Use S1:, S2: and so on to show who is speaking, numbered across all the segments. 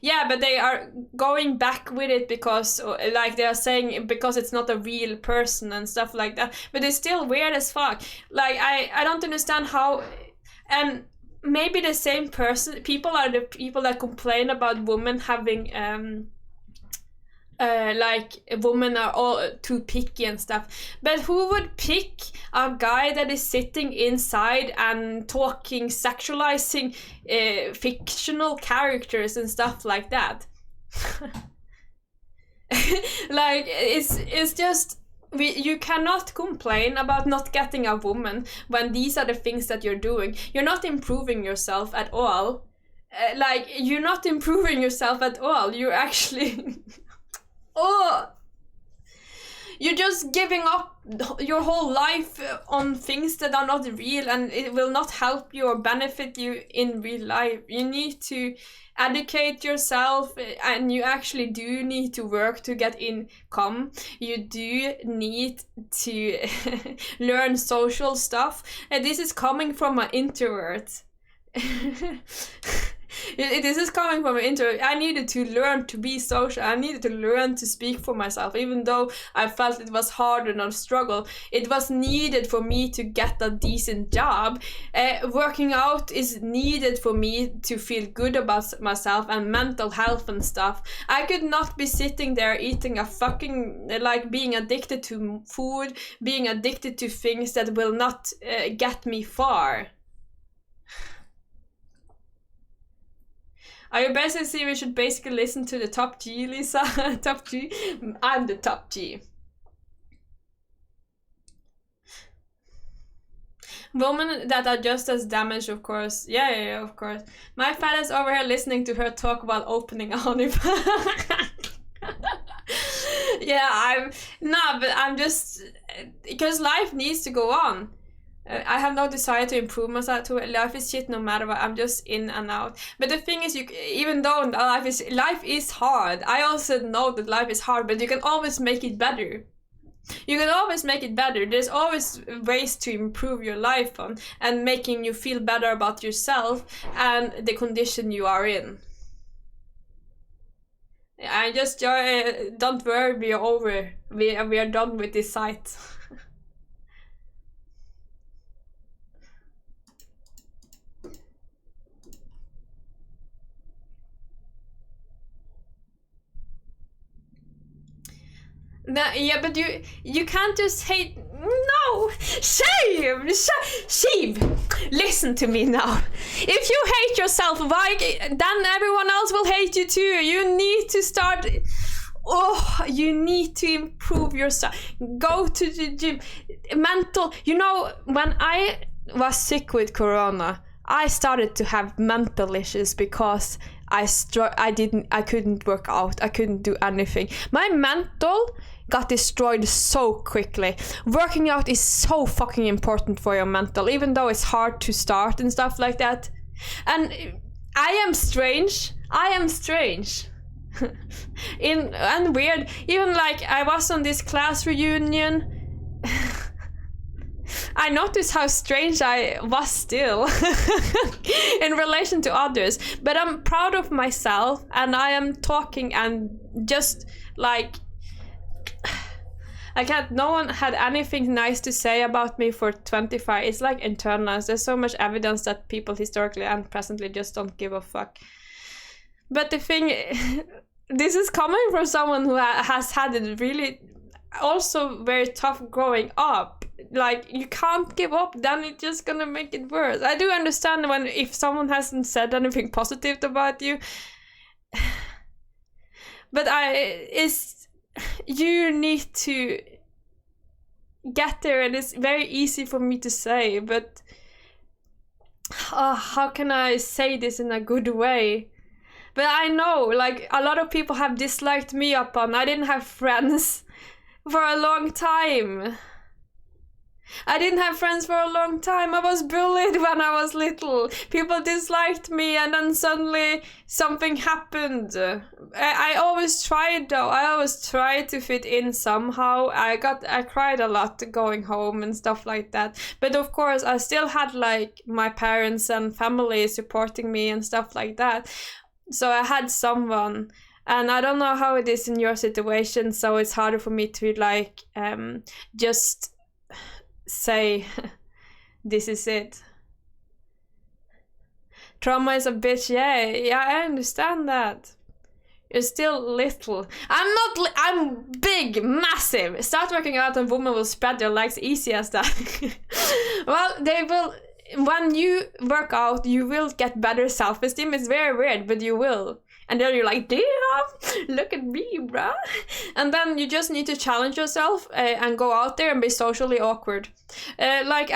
S1: Yeah, but they are going back with it because, like, they are saying because it's not a real person and stuff like that. But it's still weird as fuck. Like, I don't understand how, and maybe the same people are the people that complain about women having like women are all too picky and stuff, but who would pick a guy that is sitting inside and talking, sexualizing fictional characters and stuff like that? Like, it's just, you cannot complain about not getting a woman when these are the things that you're doing. You're not improving yourself at all. Like, you're not improving yourself at all. You're actually oh, you're just giving up your whole life on things that are not real, and it will not help you or benefit you in real life. You need to educate yourself, and you actually do need to work to get income. You do need to learn social stuff. And this is coming from an introvert. This is coming from an introvert. I needed to learn to be social. I needed to learn to speak for myself, even though I felt it was hard and a struggle. It was needed for me to get a decent job. Working out is needed for me to feel good about myself and mental health and stuff. I could not be sitting there eating a fucking, like, being addicted to food, being addicted to things that will not get me far. Are you basically saying we should basically listen to the top G, Lisa? Top G? I'm the top G. Women that are just as damaged, of course. Yeah, of course. My fat is over here listening to her talk about opening a OnlyFans. Yeah, I'm just, because life needs to go on. I have no desire to improve myself. Life is shit no matter what. I'm just in and out. But the thing is, even though life is hard, I also know that life is hard, but you can always make it better. You can always make it better. There's always ways to improve your life on, and making you feel better about yourself and the condition you are in. I just don't worry, we are over. We are done with this site. No, yeah, but you can't just hate. No, shame. Listen to me now. If you hate yourself, why? Then everyone else will hate you too. You need to start. Oh, you need to improve yourself. Go to the gym. Mental. You know, when I was sick with corona, I started to have mental issues because I couldn't work out. I couldn't do anything. My mental got destroyed so quickly. Working out is so fucking important for your mental, even though it's hard to start and stuff like that. And I am strange. And weird. Even like I was on this class reunion. I noticed how strange I was still in relation to others, but I'm proud of myself, and I am talking and just like no one had anything nice to say about me for 25. It's like internalized. There's so much evidence that people historically and presently just don't give a fuck. But the thing, this is coming from someone who has had it really also very tough growing up. Like, you can't give up, then it's just gonna make it worse. I do understand if someone hasn't said anything positive about you, but you need to get there, and it's very easy for me to say, but how can I say this in a good way? But I know, like, a lot of people have disliked me upon. I didn't have friends for a long time. I was bullied when I was little. People disliked me, and then suddenly something happened. I always tried though. I always tried to fit in somehow. I cried a lot going home and stuff like that. But of course, I still had like my parents and family supporting me and stuff like that. So I had someone, and I don't know how it is in your situation, so it's harder for me to like just say this is it. Trauma is a bitch. Yeah, I understand that. You're still little. I'm big, massive. Start working out and women will spread their legs easy as that. Well, they will. When you work out, you will get better self-esteem. It's very weird, but you will. And then you're like, damn, look at me, bruh. And then you just need to challenge yourself and go out there and be socially awkward. When I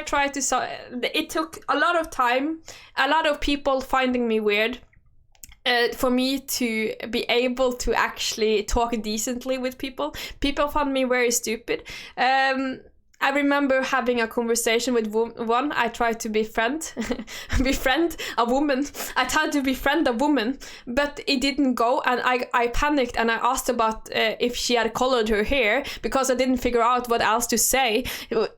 S1: tried to, it took a lot of time, a lot of people finding me weird. For me to be able to actually talk decently with people. People found me very stupid. I remember having a conversation with one. I tried to befriend a woman. I tried to befriend a woman, but it didn't go, and I panicked, and I asked about if she had colored her hair, because I didn't figure out what else to say.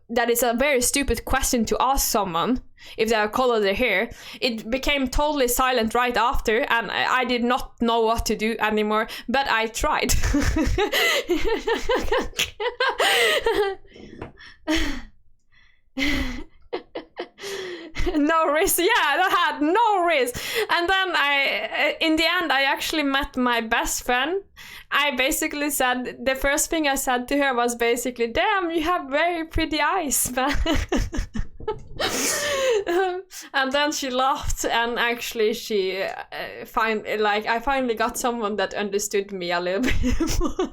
S1: That is a very stupid question to ask someone, if they have colored their hair. It became totally silent right after, and I did not know what to do anymore, but I tried. No risk. Yeah, I had no risk. And then in the end, I actually met my best friend. I basically said, the first thing I said to her was basically, damn, you have very pretty eyes, man. And then she laughed, and actually she I finally got someone that understood me a little bit more.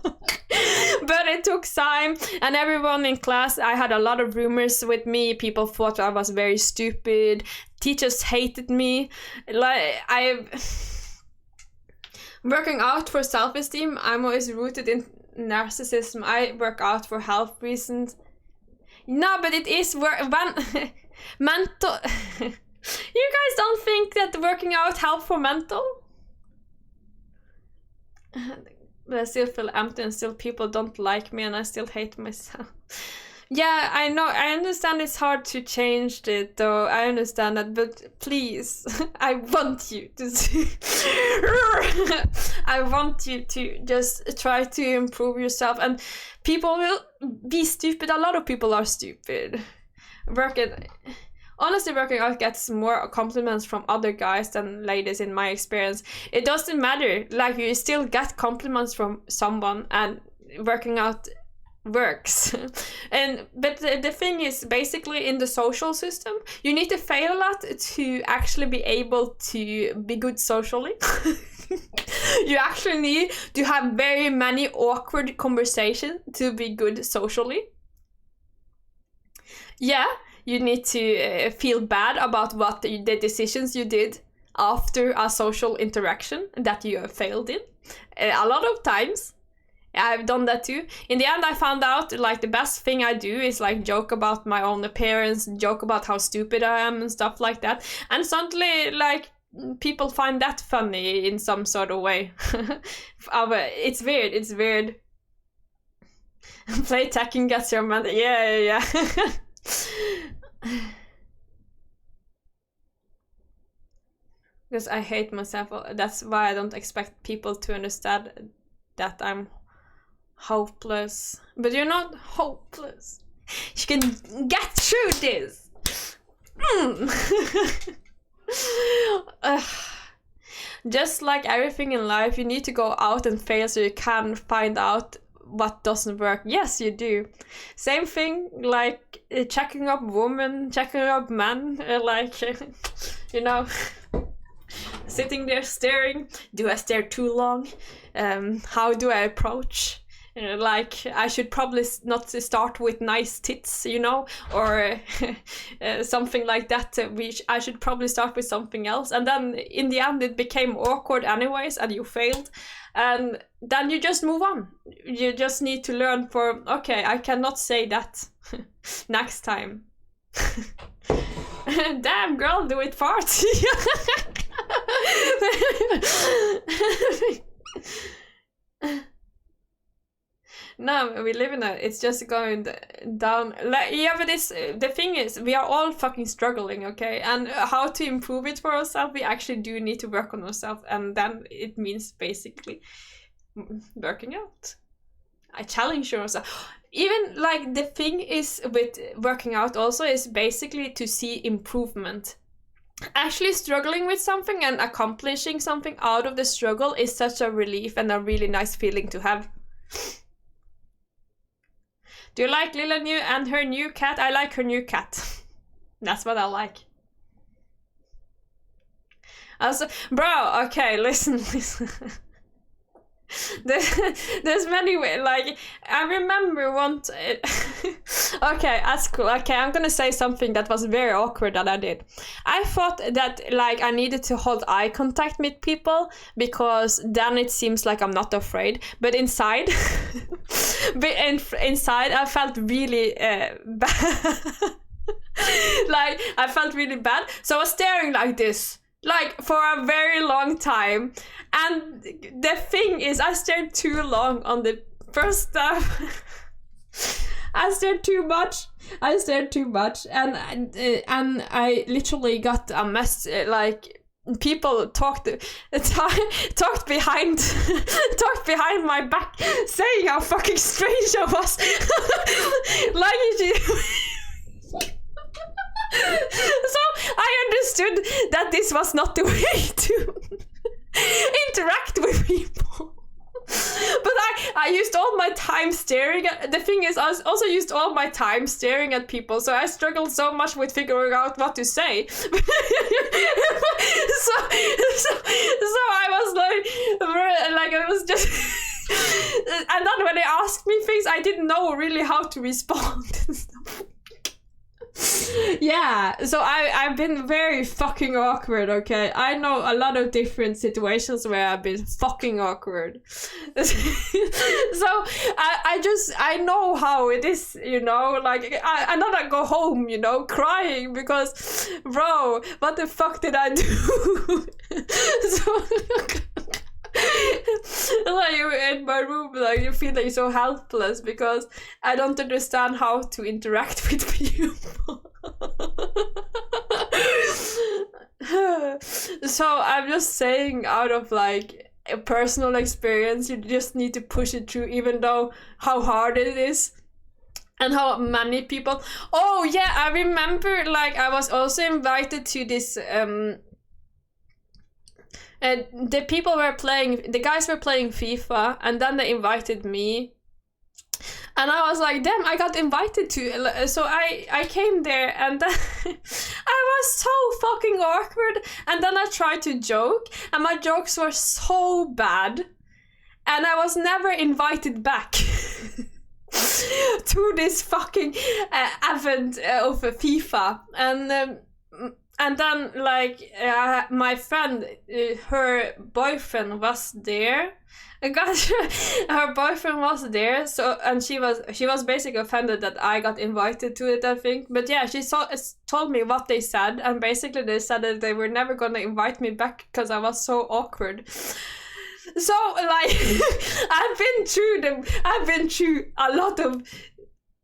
S1: But it took time, and everyone in class, I had a lot of rumors with me. People thought I was very stupid. Teachers hated me. Working out for self-esteem, I'm always rooted in narcissism. I work out for health reasons. No, but it is mental. You guys don't think that working out helps for mental? But I still feel empty, and still people don't like me, and I still hate myself. Yeah, I know. I understand it's hard to change it, though. I understand that, but please, I want you to. I want you to just try to improve yourself, and people will be stupid. A lot of people are stupid. Honestly, working out gets more compliments from other guys than ladies, in my experience. It doesn't matter. Like, you still get compliments from someone, and working out works. But the thing is, basically, in the social system, you need to fail a lot to actually be able to be good socially. You actually need to have very many awkward conversations to be good socially. Yeah, you need to feel bad about what the decisions you did after a social interaction that you have failed in. A lot of times I've done that too. In the end, I found out, like, the best thing I do is, like, joke about my own appearance, joke about how stupid I am and stuff like that. And suddenly, like, people find that funny in some sort of way. It's weird. Play Tekken gets your man. Yeah. Because I hate myself. That's why I don't expect people to understand that I'm hopeless. But you're not hopeless. You can get through this. Just like everything in life, you need to go out and fail so you can find out what doesn't work. Yes, you do. Same thing, like checking up women, checking up men, you know, sitting there staring. Do I stare too long? How do I approach? Like, I should probably not start with nice tits, you know, or something like that. I should probably start with something else. And then in the end, it became awkward anyways, and you failed. And then you just move on. You just need to learn okay, I cannot say that next time. Damn, girl, do it fart. no, we live in it's just going down. Like, yeah, but the thing is, we are all fucking struggling, okay? And how to improve it for ourselves, we actually do need to work on ourselves, and then it means basically working out. I challenge yourself. Even like the thing is with working out also is basically to see improvement. Actually struggling with something and accomplishing something out of the struggle is such a relief and a really nice feeling to have. Do you like Lila New and her new cat? I like her new cat. That's what I like. Also, bro, okay, listen. There's many ways, like, I remember once, okay, that's cool, okay, I'm gonna say something that was very awkward that I did. I thought that, like, I needed to hold eye contact with people, because then it seems like I'm not afraid, but inside, inside I felt really bad, like, I felt really bad, so I was staring like this, like, for a very long time. And the thing is, I stared too long on the first stuff. I stared too much, and I literally got a mess. Like, people talked behind my back, saying how fucking strange I was. So I understood that this was not the way to interact with people. But I used all my time staring at, the thing is, I also used all my time staring at people, so I struggled so much with figuring out what to say. so I was like I was just and then when they asked me things, I didn't know really how to respond and stuff. Yeah, so I've been very fucking awkward, okay? I know a lot of different situations where I've been fucking awkward. So I know how it is, you know, like I not go home, you know, crying because, bro, what the fuck did I do? So like, you're in my room, like, you feel like so helpless because I don't understand how to interact with people. So I'm just saying, out of like a personal experience, you just need to push it through, even though how hard it is. And how many people... Oh yeah, I remember, like, I was also invited to this the guys were playing FIFA, and then they invited me, and I was like, damn, I got invited to, so I came there, and then I was so fucking awkward, and then I tried to joke, and my jokes were so bad, and I was never invited back to this fucking event of FIFA, and then, like, my friend, her boyfriend was there. Her boyfriend was there, so, and she was basically offended that I got invited to it, I think. But yeah, she told me what they said, and basically they said that they were never gonna invite me back because I was so awkward. So, like, I've been through a lot of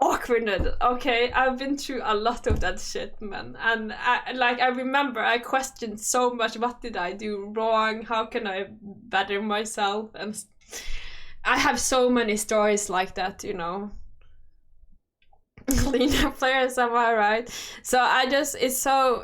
S1: awkwardness, okay? I've been through a lot of that shit, man. And I remember I questioned so much, what did I do wrong? How can I better myself? And I have so many stories like that, you know. Cleaner players, am I right? So it's so...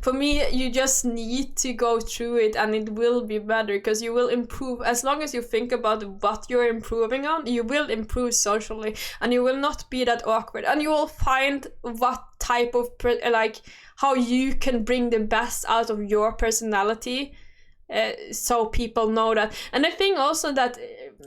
S1: For me, you just need to go through it, and it will be better, because you will improve. As long as you think about what you're improving on, you will improve socially, and you will not be that awkward, and you will find what type of how you can bring the best out of your personality, so people know that. And I think also that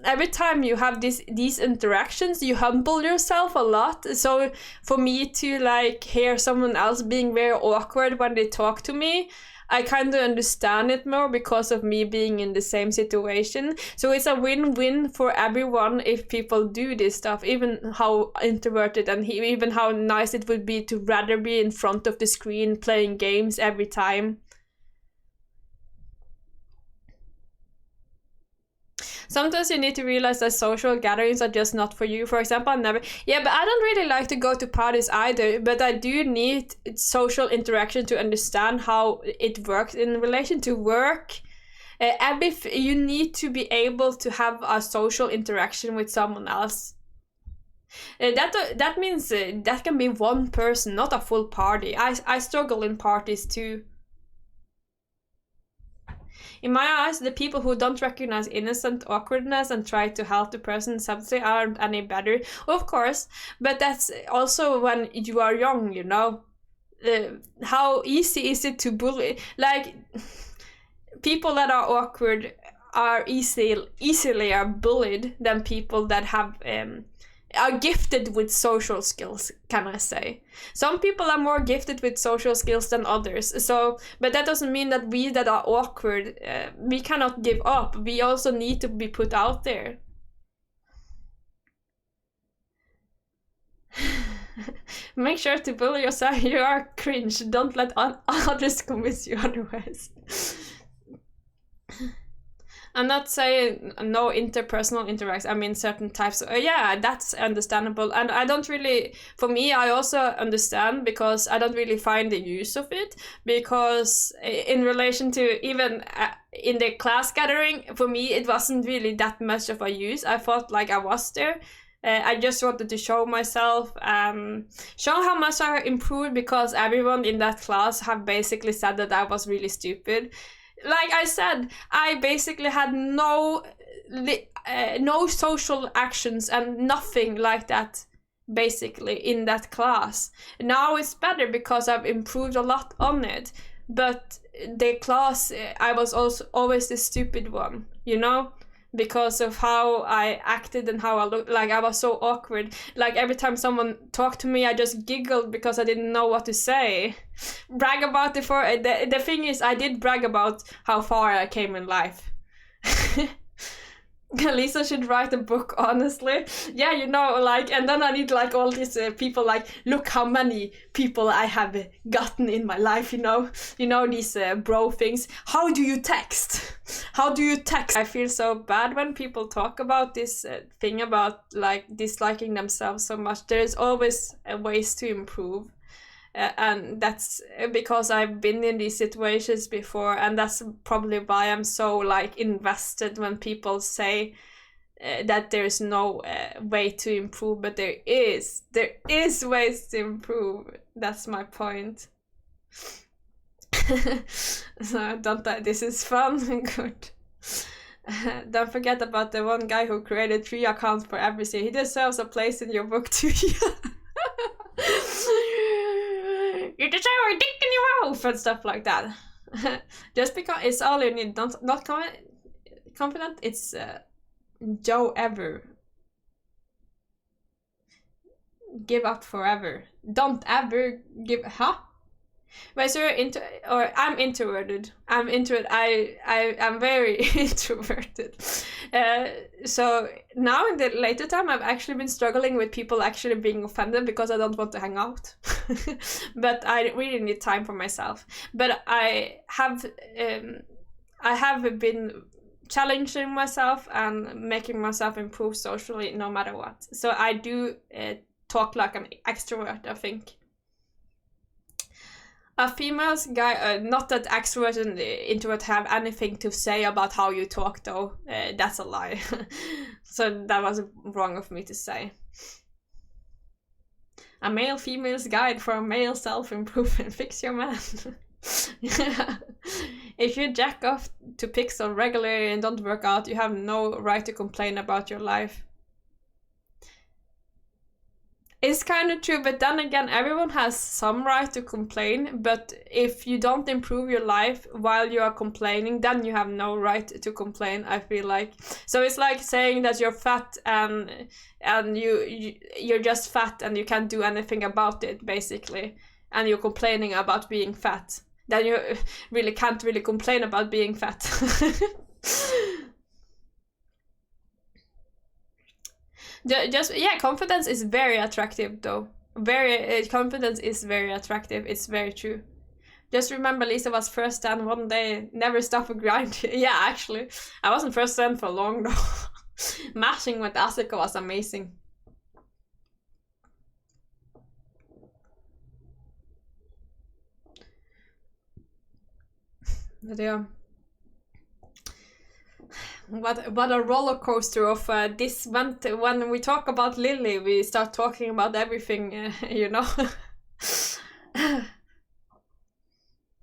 S1: every time you have these interactions, you humble yourself a lot. So for me to, like, hear someone else being very awkward when they talk to me, I kind of understand it more because of me being in the same situation. So it's a win-win for everyone if people do this stuff, even how introverted and even how nice it would be to rather be in front of the screen playing games every time. sometimes you need to realize that social gatherings are just not for you. For example, but I don't really like to go to parties either, but I do need social interaction to understand how it works in relation to work. You need to be able to have a social interaction with someone else. That means that can be one person, not a full party. I struggle in parties too. In my eyes, the people who don't recognize innocent awkwardness and try to help the person subtly aren't any better, of course, but that's also when you are young, you know. How easy is it to bully? Like, people that are awkward are easily are bullied than people that have are gifted with social skills, can I say. Some people are more gifted with social skills than others, so, but that doesn't mean that we that are awkward, we cannot give up. We also need to be put out there. Make sure to bully yourself. You are cringe. Don't let others convince you otherwise. I'm not saying no interpersonal interaction. I mean certain types. Yeah, that's understandable. And I don't really, for me, I also understand because I don't really find the use of it. Because in relation to even in the class gathering, for me, it wasn't really that much of a use. I felt like I was there. I just wanted to show myself, show how much I improved, because everyone in that class have basically said that I was really stupid. Like I said, I basically had no social actions and nothing like that, basically, in that class. Now it's better because I've improved a lot on it. But the class, I was also always the stupid one, you know? Because of how I acted and how I looked. Like, I was so awkward. Like, every time someone talked to me, I just giggled because I didn't know what to say. Brag about the thing is, I did brag about how far I came in life. Lisa should write a book, honestly. Yeah, you know, like, and then I need, like, all these people, like, look how many people I have gotten in my life, you know? You know, these bro things. How do you text? How do you text? I feel so bad when people talk about this thing about, like, disliking themselves so much. There's always ways to improve. And that's because I've been in these situations before, and that's probably why I'm so, like, invested when people say that there's no way to improve, but there is ways to improve. That's my point. So this is fun. Good. Don't forget about the one guy who created 3 accounts for everything. He deserves a place in your book too. You deserve a dick in your mouth and stuff like that. Just because it's all you need. Not confident. It's Joe ever. Give up forever. Don't ever give. Huh? Wait, so you're I'm introverted. I'm very introverted. So now in the later time, I've actually been struggling with people actually being offended because I don't want to hang out. But I really need time for myself. But I have been challenging myself and making myself improve socially no matter what. So I do talk like an extrovert, I think. A female's guy, not that extrovert and introvert have anything to say about how you talk, though. That's a lie. So that was wrong of me to say. A male-female's guide for a male self-improvement. Fix your man. If you jack off to Pixel regularly and don't work out, you have no right to complain about your life. It's kind of true, but then again, everyone has some right to complain, but if you don't improve your life while you are complaining, then you have no right to complain, I feel like. So it's like saying that you're fat and you're just fat and you can't do anything about it, basically, and you're complaining about being fat. Then you really can't really complain about being fat. Confidence is very attractive, though. Confidence is very attractive. It's very true. Just remember Lisa was first Dan one day, never stop a grind. Yeah, actually. I wasn't first Dan for long though. Mashing with Asuka was amazing. But yeah. What a roller coaster of this went. When we talk about Lily, we start talking about everything, you know.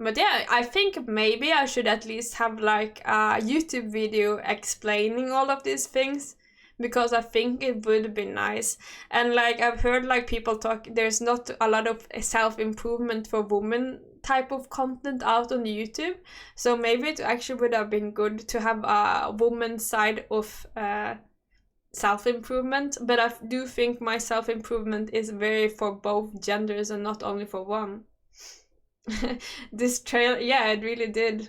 S1: But yeah, I think maybe I should at least have like a YouTube video explaining all of these things, because I think it would be nice. And like I've heard like people talk, there's not a lot of self-improvement for women type of content out on YouTube, so maybe it actually would have been good to have a woman side of self-improvement. But I do think my self-improvement is very for both genders and not only for one. This trail, yeah, it really did.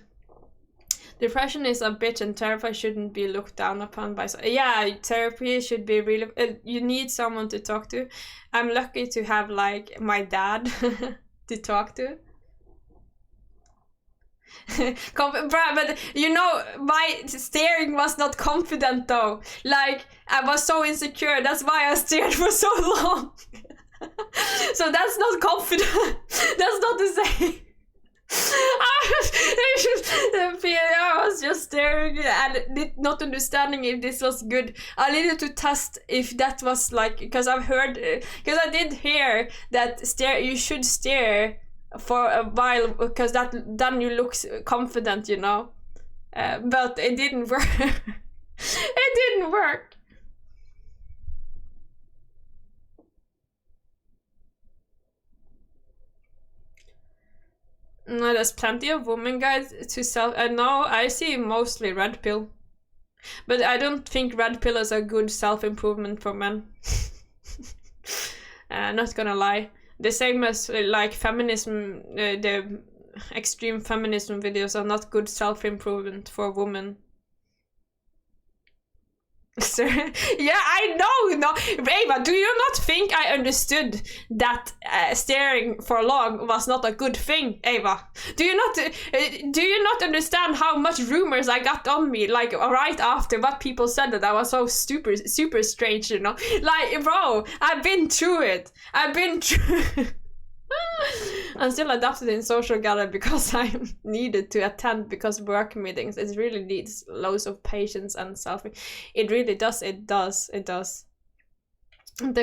S1: Depression is a bitch and therapy shouldn't be looked down upon by... Yeah, therapy should be really... you need someone to talk to. I'm lucky to have like my dad to talk to. But you know, my staring was not confident though. Like, I was so insecure, that's why I stared for so long. So that's not confident. That's not the same. I was just staring and not understanding if this was good. I needed to test if that was like, because I've heard, because I did hear that you should stare for a while, because then you look confident, you know. But it didn't work. It didn't work. No, there's plenty of women guides to self. No, I see mostly red pill, but I don't think red pill is a good self-improvement for men. Not gonna lie. The same as like feminism, the extreme feminism videos are not good self-improvement for women. Yeah, I know. No, Ava, do you not think I understood that staring for long was not a good thing, Ava? Do you not understand how much rumors I got on me, like right after what people said, that I was so super strange, you know? Like, bro, I've been through it. I'm still adapted in social gallery because I'm needed to attend because work meetings. It really needs loads of patience and self. It really does. It does. The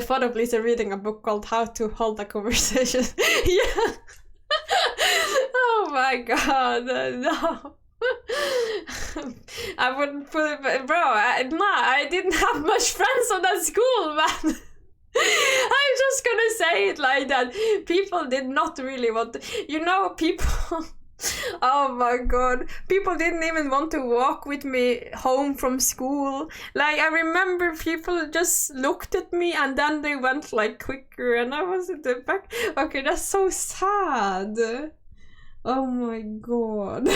S1: thought of Lisa reading a book called How to Hold a Conversation. Yeah. Oh my god, no. I wouldn't put it, bro. I didn't have much friends on that school, man. I'm just gonna say it like that. People did not really want to, you know, people. Oh my god, people didn't even want to walk with me home from school. Like, I remember people just looked at me and then they went like quicker and I was in the back. Okay, that's so sad. Oh my god.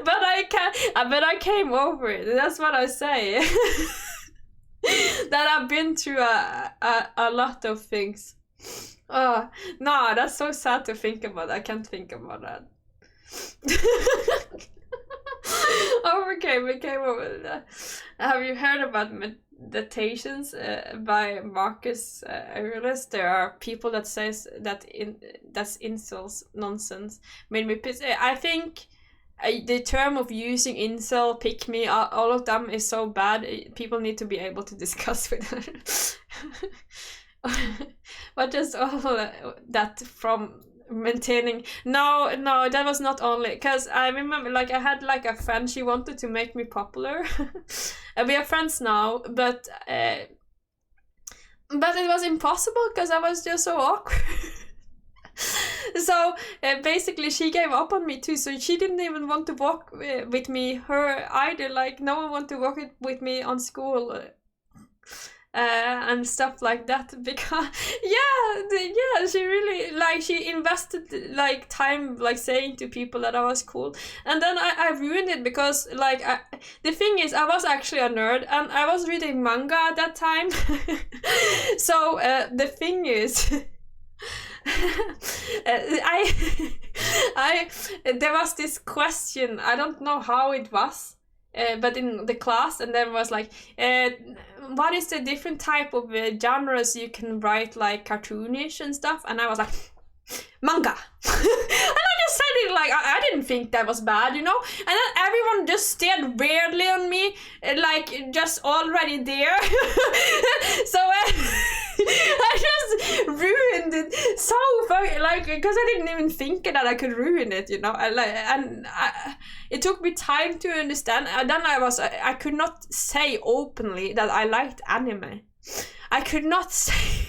S1: But I came over it. That's what I say. That I've been through a lot of things. Oh, no, that's so sad to think about. I can't think about that. We came over that. Have you heard about meditations by Marcus Aurelius? There are people that says that that's incels nonsense. Made me piss. I think the term of using incel, pick me, all of them is so bad. People need to be able to discuss with her. But just all that from maintaining. No, that was not only because I remember, like, I had like a friend. She wanted to make me popular. We are friends now, but it was impossible because I was just so awkward. So basically she gave up on me too, so she didn't even want to walk with me her either. Like, no one wanted to walk with me on school and stuff like that, because she really, like, she invested like time, like saying to people that I was cool, and then I ruined it because, like, the thing is, I was actually a nerd and I was reading manga at that time. So the thing is I there was this question. I don't know how it was, but in the class, and then was like, what is the different type of genres you can write, like cartoonish and stuff? And I was like, manga. And I just said it like I didn't think that was bad, you know. And then everyone just stared weirdly on me, like just already there. So I just ruined it so fucking, like, because I didn't even think that I could ruin it, you know. It took me time to understand. And then I could not say openly that I liked anime. I could not say.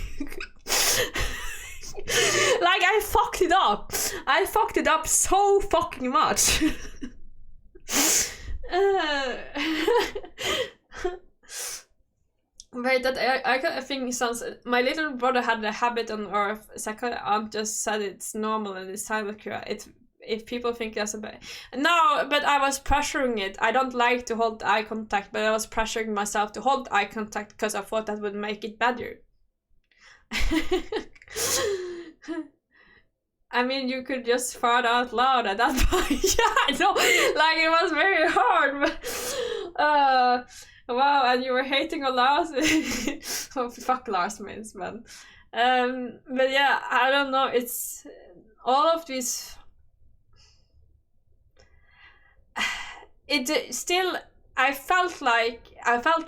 S1: Like, I fucked it up. I fucked it up so fucking much. Wait, that I think sounds. My little brother had a habit on Earth. Second aunt just said it's normal and it's silent cure. It's if people think that's a bad. No, but I was pressuring it. I don't like to hold eye contact, but I was pressuring myself to hold eye contact because I thought that would make it better. I mean, you could just fart out loud at that point. Yeah, I know. Like, it was very hard. But, wow, and you were hating on Lars. Oh, fuck Lars means, man. But yeah, I don't know. It's all of these. It still. I felt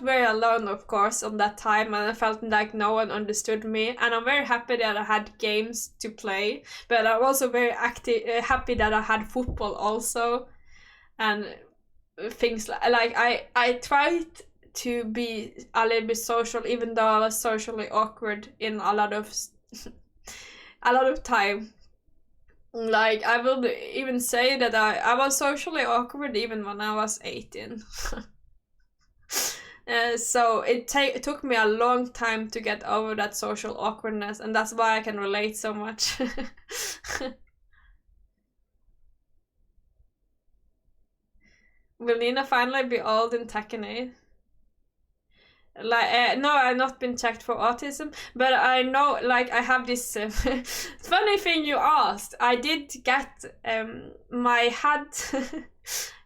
S1: very alone, of course, on that time, and I felt like no one understood me. And I'm very happy that I had games to play, but I'm also very happy that I had football also, and things like I tried to be a little bit social, even though I was socially awkward in a lot of time. Like, I will even say that I was socially awkward even when I was 18. So it took me a long time to get over that social awkwardness, and that's why I can relate so much. Will Nina finally be old in Tekken 8? Like, no, I've not been checked for autism, but I know, like, I have this funny thing you asked. I did get my head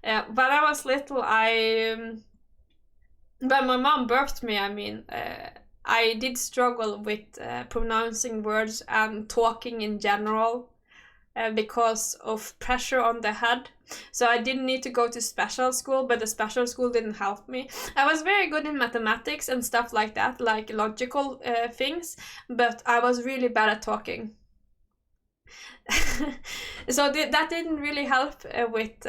S1: when I was little. When my mom birthed me, I mean, I did struggle with pronouncing words and talking in general. Because of pressure on the head. So I didn't need to go to special school, but the special school didn't help me. I was very good in mathematics and stuff like that, like logical things, but I was really bad at talking. So that didn't really help with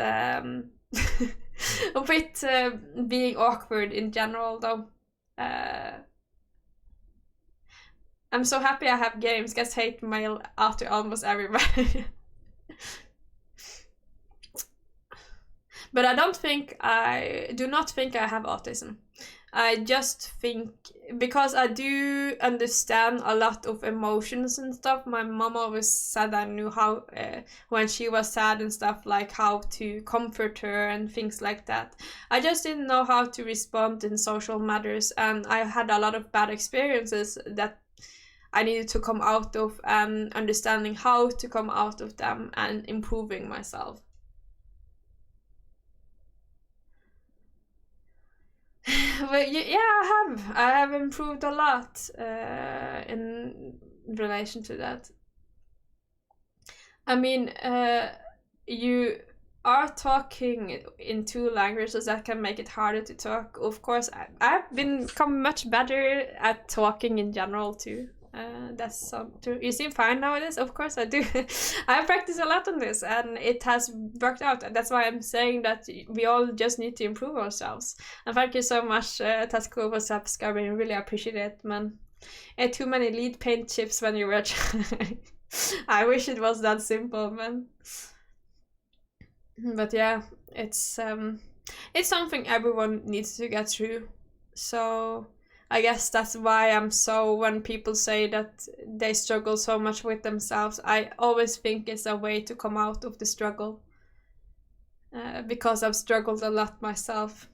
S1: with being awkward in general, though. I'm so happy I have games. Gets hate mail after almost everybody. But I do not think I have autism. I just think, because I do understand a lot of emotions and stuff. My mom always said I knew how, when she was sad and stuff, like how to comfort her and things like that. I just didn't know how to respond in social matters, and I had a lot of bad experiences that I needed to come out of, and understanding how to come out of them and improving myself. But yeah, I have improved a lot in relation to that. I mean, you are talking in 2 languages that can make it harder to talk. Of course, I've become much better at talking in general too. That's so true. You seem fine nowadays. Of course I do. I practice a lot on this, and it has worked out. And that's why I'm saying that we all just need to improve ourselves. And thank you so much, Tasco, for subscribing. Really appreciate it, man. Ate too many lead paint chips when you were I wish it was that simple, man. But yeah, it's something everyone needs to get through. So I guess that's why when people say that they struggle so much with themselves, I always think it's a way to come out of the struggle. Because I've struggled a lot myself.